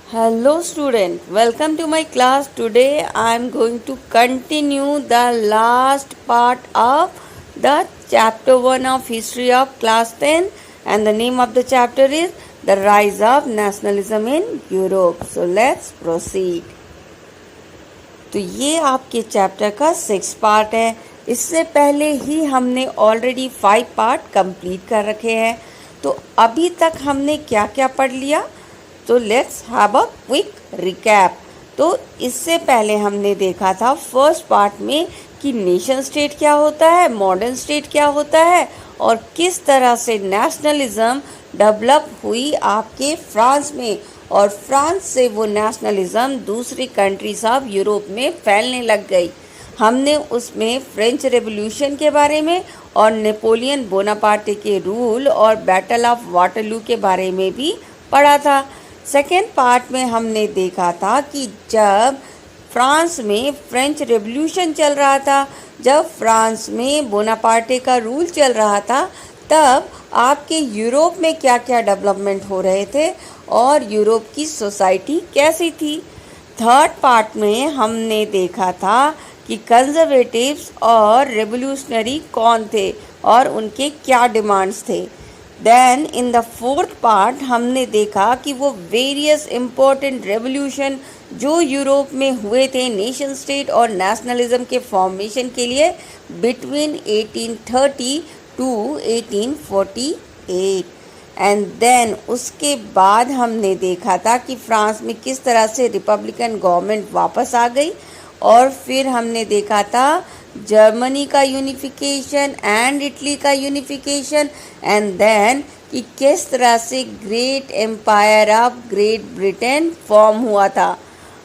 Hello student, welcome to my class. Today I am going to continue the last part of the chapter 1 of history of class 10 and the name of the chapter is the rise of nationalism in Europe. So let's proceed. तो ये आपके chapter का 6 part है. इससे पहले ही हमने already 5 part complete कर रखे हैं. तो अभी तक हमने क्या क्या पढ़ लिया, तो let's have a quick recap. तो इससे पहले हमने देखा था फर्स्ट पार्ट में कि नेशन स्टेट क्या होता है, मॉडर्न स्टेट क्या होता है और किस तरह से नेशनलिज्म डेवलप हुई आपके फ्रांस में, और फ्रांस से वो नेशनलिज्म दूसरी कंट्रीज ऑफ यूरोप में फैलने लग गई. हमने उसमें फ्रेंच रेवोल्यूशन के बारे में और नेपोलियन बोनापार्टे के रूल और बैटल ऑफ वाटरलू के बारे में भी पढ़ा था. सेकेंड पार्ट में हमने देखा था कि जब फ्रांस में फ्रेंच रेवोल्यूशन चल रहा था, जब फ्रांस में बोनापार्टे का रूल चल रहा था, तब आपके यूरोप में क्या क्या डेवलपमेंट हो रहे थे और यूरोप की सोसाइटी कैसी थी. थर्ड पार्ट में हमने देखा था कि कंजर्वेटिव्स और रेवोल्यूशनरी कौन थे और उनके क्या डिमांड्स थे. Then in the fourth part हमने देखा कि वो वेरियस इम्पोर्टेंट रेवोल्यूशन जो यूरोप में हुए थे नेशन स्टेट और नेशनलिज्म के फॉर्मेशन के लिए बिटवीन 1830 टू 1848. एंड देन उसके बाद हमने देखा था कि फ्रांस में किस तरह से रिपब्लिकन गवर्नमेंट वापस आ गई, और फिर हमने देखा था जर्मनी का यूनिफिकेशन एंड इटली का यूनिफिकेशन, एंड देन कि किस तरह से great empire of Great Britain form हुआ था.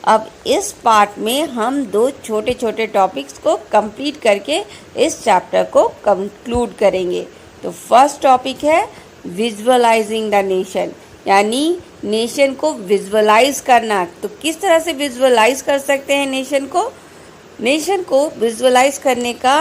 अब इस पार्ट में हम दो छोटे छोटे टॉपिक्स को कंप्लीट करके इस चैप्टर को कंक्लूड करेंगे. तो फर्स्ट टॉपिक है विजुअलाइजिंग द नेशन, यानी नेशन को विजुअलाइज करना. तो किस तरह से विजुअलाइज कर सकते हैं नेशन को. नेशन को विजुअलाइज करने का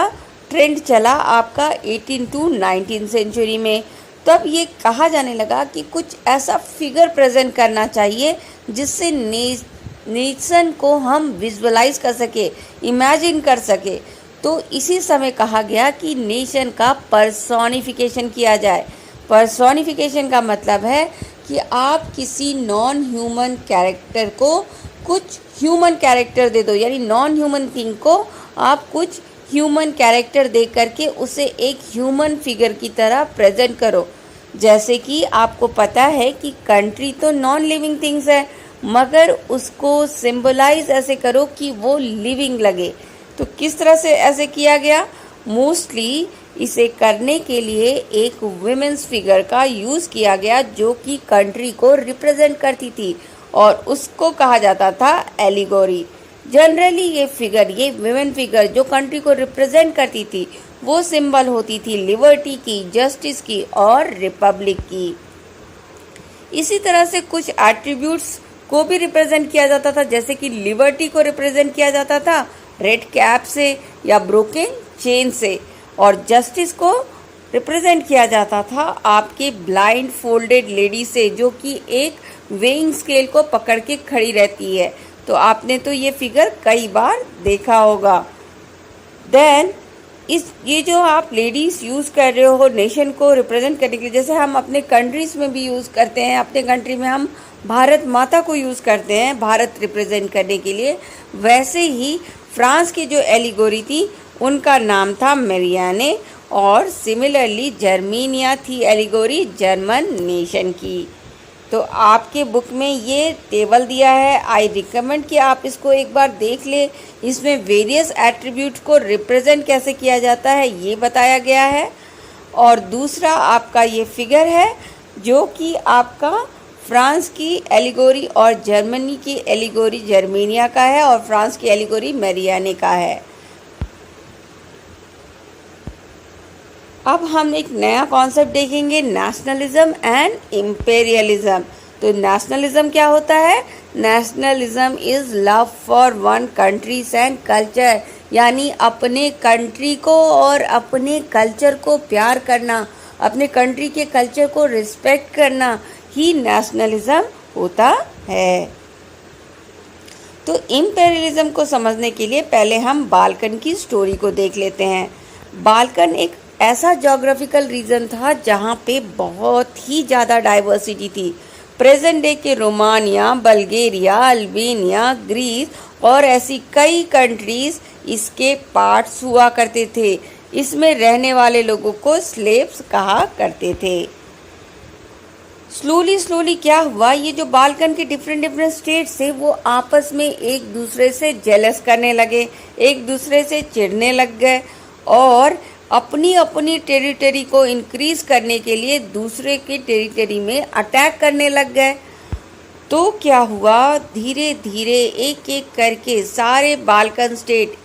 ट्रेंड चला आपका 18 टू 19 सेंचुरी में. तब ये कहा जाने लगा कि कुछ ऐसा फिगर प्रेजेंट करना चाहिए जिससे नेशन को हम विजुअलाइज कर सके, इमेजिन कर सके. तो इसी समय कहा गया कि नेशन का पर्सोनिफिकेशन किया जाए. पर्सोनिफिकेशन का मतलब है कि आप किसी नॉन ह्यूमन कैरेक्टर को कुछ ह्यूमन कैरेक्टर दे दो, यानी नॉन ह्यूमन थिंग को आप कुछ ह्यूमन कैरेक्टर दे करके उसे एक ह्यूमन फिगर की तरह प्रेजेंट करो. जैसे कि आपको पता है कि कंट्री तो नॉन लिविंग थिंग्स है, मगर उसको सिंबलाइज ऐसे करो कि वो लिविंग लगे. तो किस तरह से ऐसे किया गया, मोस्टली इसे करने के लिए एक वुमेन्स फिगर का यूज़ किया गया जो कि कंट्री को रिप्रेजेंट करती थी और उसको कहा जाता था एलिगोरी. जनरली ये फिगर, ये वुमेन फिगर जो कंट्री को रिप्रेजेंट करती थी, वो सिंबल होती थी लिबर्टी की, जस्टिस की और रिपब्लिक की. इसी तरह से कुछ एट्रीब्यूट्स को भी रिप्रेजेंट किया जाता था, जैसे कि लिबर्टी को रिप्रेजेंट किया जाता था रेड कैप से या ब्रोकन चेन से, और जस्टिस को रिप्रेजेंट किया जाता था आपके ब्लाइंड फोल्डेड लेडी से जो कि एक वेइंग स्केल को पकड़ के खड़ी रहती है. तो आपने तो ये फिगर कई बार देखा होगा. देन ये जो आप लेडीज यूज़ कर रहे हो नेशन को रिप्रेजेंट करने के लिए, जैसे हम अपने कंट्रीज़ में भी यूज़ करते हैं, अपने कंट्री में हम भारत माता को यूज़ करते हैं भारत रिप्रेजेंट करने के लिए, वैसे ही फ्रांस की जो एलिगोरी थी उनका नाम था मेरियाने, और सिमिलरली जर्मेनिया थी एलिगोरी जर्मन नेशन की. तो आपके बुक में ये टेबल दिया है, आई रिकमेंड कि आप इसको एक बार देख ले. इसमें वेरियस एट्रीब्यूट को रिप्रेजेंट कैसे किया जाता है ये बताया गया है. और दूसरा आपका ये फिगर है जो कि आपका फ्रांस की एलिगोरी और जर्मनी की एलिगोरी जर्मेनिया का है और फ्रांस की एलिगोरी मेरियाने का है. अब हम एक नया कॉन्सेप्ट देखेंगे, नेशनलिज्म एंड इम्पेरियलिज्म. तो नेशनलिज्म क्या होता है, nationalism is love for one countries and culture, यानी अपने कंट्री को और अपने कल्चर को प्यार करना, अपने कंट्री के कल्चर को रिस्पेक्ट करना ही नेशनलिज्म होता है. तो इम्पेरियलिज्म को समझने के लिए पहले हम बाल्कन की स्टोरी को देख लेते हैं। बाल्कन एक ऐसा ज्योग्राफिकल रीजन था जहाँ पे बहुत ही ज़्यादा डाइवर्सिटी थी। प्रेजेंट डे के रोमानिया, बल्गेरिया, अल्बेनिया, ग्रीस और ऐसी कई कंट्रीज इसके पार्ट्स हुआ करते थे। इसमें रहने वाले लोगों को स्लेव्स कहा करते थे। स्लोली क्या हुआ, ये जो बाल्कन के डिफरेंट स्टेट्स थे वो आपस में एक दूसरे से जेलस करने लगे, एक दूसरे से चिढ़ने लग गए और अपनी अपनी टेरिटरी को इंक्रीज करने के लिए दूसरे के टेरिटरी में अटैक करने लग गए। तो क्या हुआ, धीरे धीरे एक एक करके सारे बाल्कन स्टेट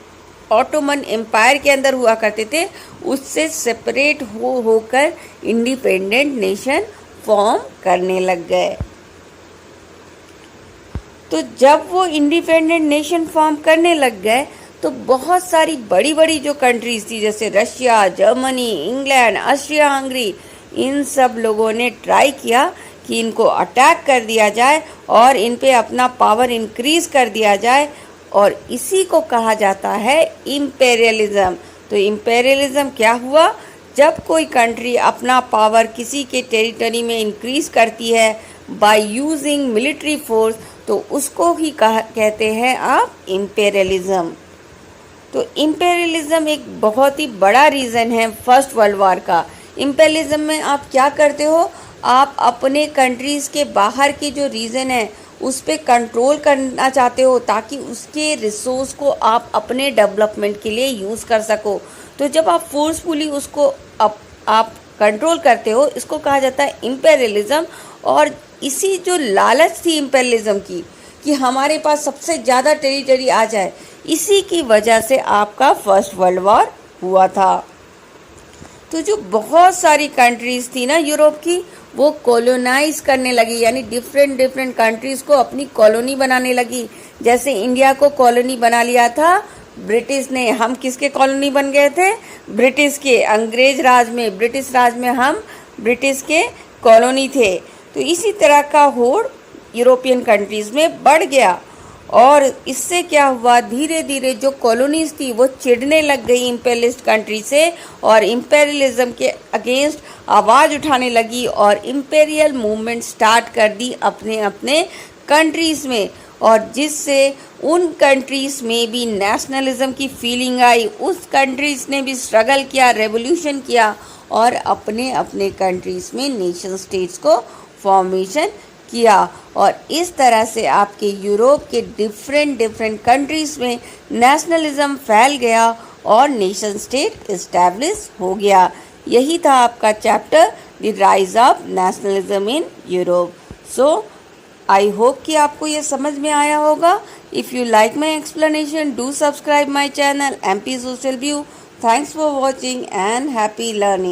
ऑटोमन एम्पायर के अंदर हुआ करते थे, उससे सेपरेट होकर इंडिपेंडेंट नेशन फॉर्म करने लग गए। तो जब वो इंडिपेंडेंट नेशन फॉर्म करने लग गए तो बहुत सारी बड़ी बड़ी जो कंट्रीज थी जैसे Russia, Germany, England, Austria Hungary, इन सब लोगों ने ट्राई किया कि इनको अटैक कर दिया जाए और इन पे अपना पावर इंक्रीज कर दिया जाए, और इसी को कहा जाता है इम्पेरियलिज्म। तो इम्पेरियलिज्म क्या हुआ, जब कोई कंट्री अपना पावर किसी के टेरिटरी में इंक्रीज करती है बाय यूजिंग मिलिट्री फोर्स, तो उसको ही कहते हैं आप इम्पेरियलिज्म। तो इम्पेरियलिज्म एक बहुत ही बड़ा रीज़न है फर्स्ट वर्ल्ड वॉर का। इम्पेरियलिज्म में आप क्या करते हो, आप अपने कंट्रीज़ के बाहर के जो रीजन है उस पर कंट्रोल करना चाहते हो ताकि उसके रिसोर्स को आप अपने डेवलपमेंट के लिए यूज़ कर सको। तो जब आप फोर्सफुली उसको आप कंट्रोल करते हो, इसको कहा जाता है इम्पेरियलिज्म। और इसी जो लालच थी इम्पेरियलिज्म की कि हमारे पास सबसे ज़्यादा टेरिटरी आ जाए, इसी की वजह से आपका फर्स्ट वर्ल्ड वॉर हुआ था। तो जो बहुत सारी कंट्रीज़ थी ना यूरोप की, वो कॉलोनाइज करने लगी, यानी डिफरेंट कंट्रीज़ को अपनी कॉलोनी बनाने लगी। जैसे इंडिया को कॉलोनी बना लिया था ब्रिटिश ने, हम किसके कॉलोनी बन गए थे, ब्रिटिश के। अंग्रेज राज में, ब्रिटिश राज में हम ब्रिटिश के कॉलोनी थे। तो इसी तरह का होड़ यूरोपियन कंट्रीज़ में बढ़ गया और इससे क्या हुआ, धीरे धीरे जो कॉलोनीज थी वो चिढ़ने लग गई इम्पेरियलिस्ट कंट्री से और इम्पेरियलिज्म के अगेंस्ट आवाज़ उठाने लगी और इम्पेरियल मूवमेंट स्टार्ट कर दी अपने अपने कंट्रीज़ में, और जिससे उन कंट्रीज़ में भी नेशनलिज्म की फीलिंग आई। उस कंट्रीज़ ने भी स्ट्रगल किया, रेवोल्यूशन किया और अपने अपने कंट्रीज़ में नेशन स्टेट्स को फॉर्मेशन किया। और इस तरह से आपके यूरोप के डिफरेंट कंट्रीज़ में नेशनलिज्म फैल गया और नेशन स्टेट इस्टेब्लिश हो गया। यही था आपका chapter the rise of nationalism in Europe. So I hope कि आपको ये समझ में आया होगा। If you like my explanation, do subscribe my channel MP Social View। Thanks for watching and happy learning.